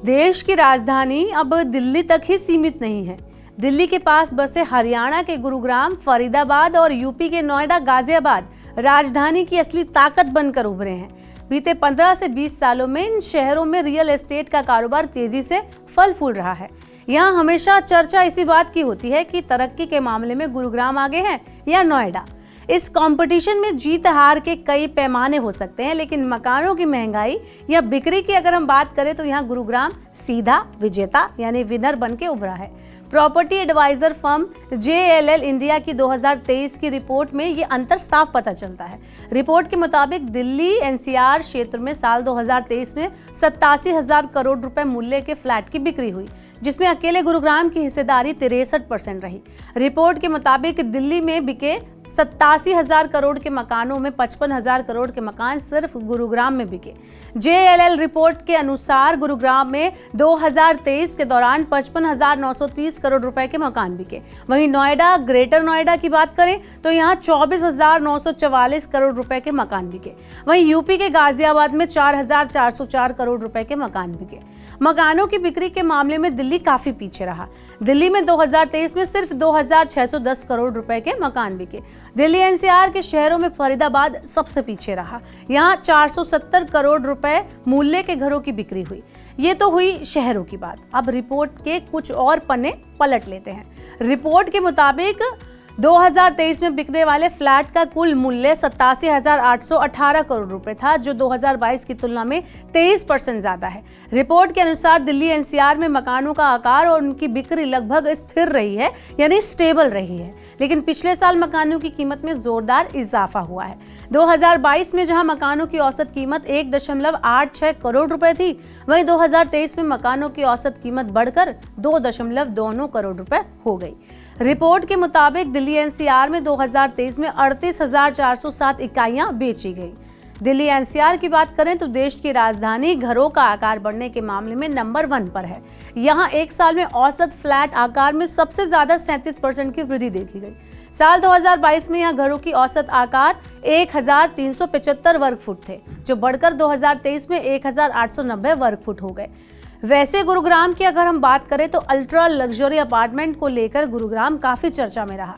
देश की राजधानी अब दिल्ली तक ही सीमित नहीं है। दिल्ली के पास बसे हरियाणा के गुरुग्राम, फरीदाबाद और यूपी के नोएडा, गाजियाबाद राजधानी की असली ताकत बनकर उभरे हैं। बीते 15 से 20 सालों में इन शहरों में रियल एस्टेट का कारोबार तेजी से फल फूल रहा है। यहाँ हमेशा चर्चा इसी बात की होती है कि तरक्की के मामले में गुरुग्राम आगे है या नोएडा। इस कंपटीशन में जीत हार के कई पैमाने हो सकते हैं, लेकिन मकानों की महंगाई या बिक्री की अगर हम बात करें तो यहाँ गुरुग्राम सीधा विजेता यानी विनर बन के उभरा है। Property adviser firm JLL India की 2023 की रिपोर्ट में ये अंतर साफ पता चलता है। रिपोर्ट के मुताबिक दिल्ली NCR क्षेत्र में साल 2023 में 87,000 करोड़ रुपए मूल्य के फ्लैट की बिक्री हुई, जिसमें अकेले गुरुग्राम की हिस्सेदारी 63% रही। रिपोर्ट के मुताबिक दिल्ली में बिके 87,000 करोड़ के मकानों में 55,000 करोड़ के मकान सिर्फ गुरुग्राम में बिके। JLL रिपोर्ट के अनुसार गुरुग्राम में 2023 के दौरान 55,930 करोड़ रुपए के मकान बिके। वहीं नोएडा, ग्रेटर नोएडा की बात करें तो यहाँ 24,944 करोड़ रुपए के मकान बिके। वहीं यूपी के गाजियाबाद में 4,404 करोड़ रुपए के मकान बिके। मकानों की बिक्री के मामले में दिल्ली काफी पीछे रहा। दिल्ली में 2023 में सिर्फ 2,610 करोड़ रुपए के मकान बिके। दिल्ली NCR के शहरों में फरीदाबाद सबसे पीछे रहा। यहाँ 470 करोड़ रुपए मूल्य के घरों की बिक्री हुई। ये तो हुई शहरों की बात। अब रिपोर्ट के कुछ और पन्ने पलट लेते हैं। रिपोर्ट के मुताबिक 2023 में बिकने वाले फ्लैट का कुल मूल्य 87,818 करोड़ रुपए था, जो 2022 की तुलना में 23% ज्यादा है। रिपोर्ट के अनुसार दिल्ली NCR में मकानों का आकार और उनकी बिक्री लगभग स्थिर रही है, यानी स्टेबल रही है, लेकिन पिछले साल मकानों की कीमत में जोरदार इजाफा हुआ है। 2022 में जहां मकानों की औसत कीमत 1.86 करोड़ रुपए थी, वहीं 2023 में मकानों की औसत कीमत बढ़कर 2.29 करोड़ रुपए हो गई। रिपोर्ट के मुताबिक दिल्ली NCR में 2023 में 38,407 इकाइयां बेची गई। दिल्ली NCR की बात करें तो देश की राजधानी घरों का आकार बढ़ने के मामले में नंबर 1 पर है। यहां एक साल में औसत फ्लैट आकार में सबसे ज्यादा 37% की वृद्धि देखी गई। साल 2022 में यहां घरों की औसत आकार 1,375 वर्ग फुट थे, जो बढ़कर 2023 में 1,890 वर्ग फुट हो गए। वैसे गुरुग्राम की अगर हम बात करें तो अल्ट्रा लग्जरी अपार्टमेंट को लेकर गुरुग्राम काफी चर्चा में रहा।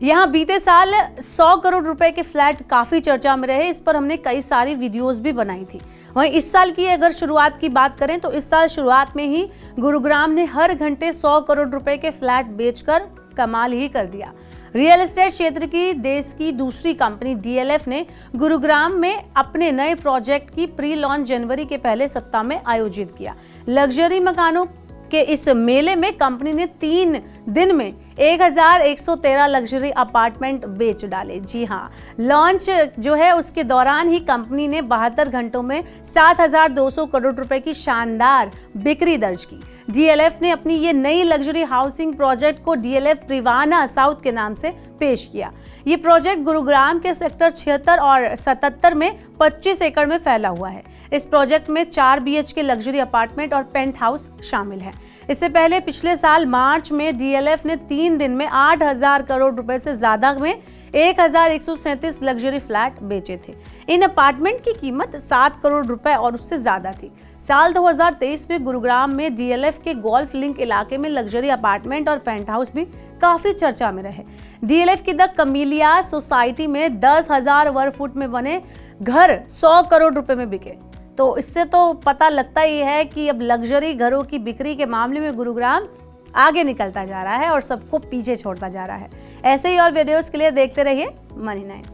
यहाँ बीते साल 100 करोड़ रुपए के फ्लैट काफी चर्चा में रहे। इस पर हमने कई सारी वीडियोस भी बनाई थी। वहीं इस साल की अगर शुरुआत की बात करें तो इस साल शुरुआत में ही गुरुग्राम ने हर घंटे 100 करोड़ रुपए के फ्लैट बेचकर कमाल ही कर दिया। रियल एस्टेट क्षेत्र की देश की दूसरी कंपनी DLF ने गुरुग्राम में अपने नए प्रोजेक्ट की प्री लॉन्च जनवरी के पहले सप्ताह में आयोजित किया। लग्जरी मकानों के इस मेले में कंपनी ने 3 दिन में 1,113 लग्जरी अपार्टमेंट बेच डाले। जी हाँ, लॉन्च जो है उसके दौरान ही कंपनी ने 72 घंटों में 7,200 करोड़ रुपए की शानदार बिक्री दर्ज की। DLF ने अपनी ये नई लग्जरी हाउसिंग प्रोजेक्ट को DLF प्रिवाना साउथ के नाम से पेश किया। ये प्रोजेक्ट गुरुग्राम के सेक्टर 76 और 77 में 25 एकड़ में फैला हुआ है। इस प्रोजेक्ट में 4 BHK लग्जरी अपार्टमेंट और पेंट हाउस शामिल है। इससे पहले पिछले साल मार्च में DLF ने 3 दिन में 8,000 करोड़ रुपए से ज्यादा में 1,137 लग्जरी फ्लैट बेचे थे। इन अपार्टमेंट की कीमत 7 करोड़ रुपए और उससे ज्यादा थी। साल 2023 में गुरुग्राम में DLF के गोल्फ लिंक इलाके में लग्जरी अपार्टमेंट और पेंट हाउस भी काफी चर्चा में रहे। DLF की द कमीलिया सोसाइटी में 10,000 वर्ग फुट में बने घर 100 करोड़ रुपए में बिके। तो इससे तो पता लगता ही है कि अब लग्जरी घरों की बिक्री के मामले में गुरुग्राम आगे निकलता जा रहा है और सबको पीछे छोड़ता जा रहा है। ऐसे ही और वीडियोस के लिए देखते रहिए Money9।